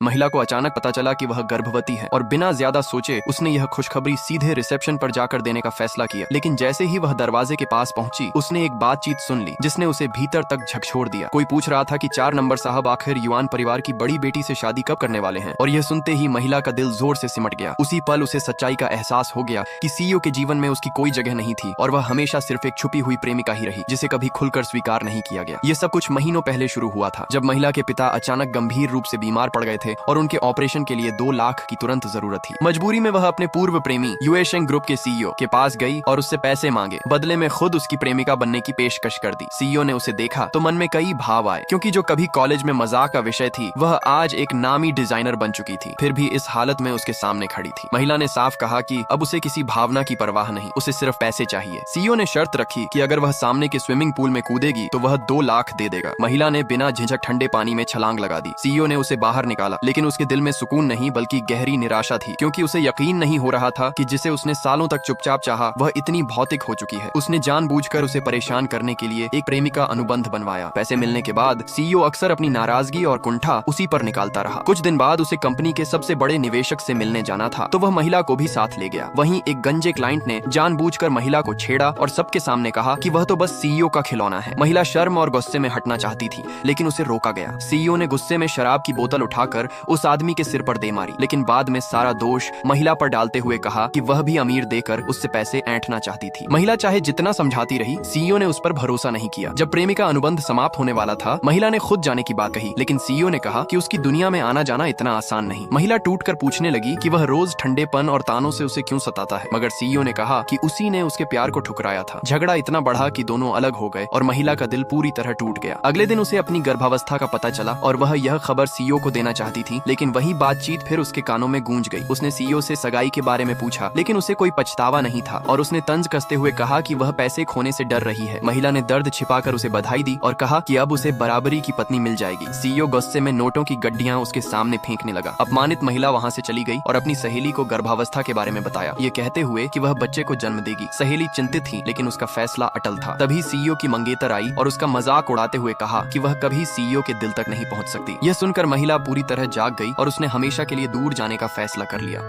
महिला को अचानक पता चला कि वह गर्भवती है और बिना ज्यादा सोचे उसने यह खुशखबरी सीधे रिसेप्शन पर जाकर देने का फैसला किया। लेकिन जैसे ही वह दरवाजे के पास पहुंची, उसने एक बातचीत सुन ली जिसने उसे भीतर तक झकझोर दिया। कोई पूछ रहा था कि 4 नंबर साहब आखिर युआन परिवार की बड़ी बेटी से शादी कब करने वाले हैं, और यह सुनते ही महिला का दिल जोर से सिमट गया। उसी पल उसे सच्चाई का एहसास हो गया कि सीईओ के जीवन में उसकी कोई जगह नहीं थी और वह हमेशा सिर्फ एक छुपी हुई प्रेमिका ही रही जिसे कभी खुलकर स्वीकार नहीं किया गया। यह सब कुछ महीनों पहले शुरू हुआ था, जब महिला के पिता अचानक गंभीर रूप से बीमार पड़ गए थे और उनके ऑपरेशन के लिए 2 लाख की तुरंत जरूरत थी। मजबूरी में वह अपने पूर्व प्रेमी यूएशेंग ग्रुप के सीईओ के पास गई और उससे पैसे मांगे। बदले में खुद उसकी प्रेमिका बनने की पेशकश कर दी। सीईओ ने उसे देखा तो मन में कई भाव आए, क्योंकि जो कभी कॉलेज में मजाक का विषय थी वह आज एक नामी डिजाइनर बन चुकी थी, फिर भी इस हालत में उसके सामने खड़ी थी। महिला ने साफ कहा कि अब उसे किसी भावना की परवाह नहीं, उसे सिर्फ पैसे चाहिए। सीईओ ने शर्त रखी कि अगर वह सामने के स्विमिंग पूल में कूदेगी तो वह 2 लाख दे देगा। महिला ने बिना झिझक ठंडे पानी में छलांग लगा दी। सीईओ ने उसे बाहर निकाला, लेकिन उसके दिल में सुकून नहीं बल्कि गहरी निराशा थी, क्योंकि उसे यकीन नहीं हो रहा था कि जिसे उसने सालों तक चुपचाप चाहा वह इतनी भौतिक हो चुकी है। उसने जानबूझकर उसे परेशान करने के लिए एक प्रेमिका अनुबंध बनवाया। पैसे मिलने के बाद सीईओ अक्सर अपनी नाराजगी और कुंठा उसी पर निकालता रहा। कुछ दिन बाद उसे कंपनी के सबसे बड़े निवेशक से मिलने जाना था, तो वह महिला को भी साथ ले गया। वहीं एक गंजे क्लाइंट ने जानबूझकर महिला को छेड़ा और सबके सामने कहा कि वह तो बस सीईओ का खिलौना है। महिला शर्म और गुस्से में हटना चाहती थी, लेकिन उसे रोका गया। सीईओ ने गुस्से में शराब की बोतल उठाकर उस आदमी के सिर पर दे मारी, लेकिन बाद में सारा दोष महिला पर डालते हुए कहा कि वह भी अमीर देकर उससे पैसे ऐंठना चाहती थी। महिला चाहे जितना समझाती रही, सीईओ ने उस पर भरोसा नहीं किया। जब प्रेमिका अनुबंध समाप्त होने वाला था, महिला ने खुद जाने की बात कही, लेकिन सीईओ ने कहा कि उसकी दुनिया में आना जाना इतना आसान नहीं। महिला टूटकर पूछने लगी कि वह रोज ठंडेपन और तानों से उसे क्यों सताता है, मगर सीईओ ने कहा कि उसी ने उसके प्यार को ठुकराया था। झगड़ा इतना बढ़ा कि दोनों अलग हो गए और महिला का दिल पूरी तरह टूट गया। अगले दिन उसे अपनी गर्भावस्था का पता चला और वह यह खबर सीईओ को देना चाहती थी, लेकिन वही बातचीत फिर उसके कानों में गूंज गई। उसने सीईओ से सगाई के बारे में पूछा, लेकिन उसे कोई पछतावा नहीं था और उसने तंज कसते हुए कहा कि वह पैसे खोने से डर रही है। महिला ने दर्द छिपाकर उसे बधाई दी और कहा कि अब उसे बराबरी की पत्नी मिल जाएगी। सीईओ गुस्से में नोटों की गड्डियां उसके सामने फेंकने लगा। अपमानित महिला वहां से चली गई और अपनी सहेली को गर्भावस्था के बारे में बताया, ये कहते हुए कि वह बच्चे को जन्म देगी। सहेली चिंतित थी, लेकिन उसका फैसला अटल था। तभी सीईओ की मंगेतर आई और उसका मजाक उड़ाते हुए कहा कि वह कभी सीईओ के दिल तक नहीं पहुंच सकती। यह सुनकर महिला पूरी तरह जाग गई और उसने हमेशा के लिए दूर जाने का फैसला कर लिया।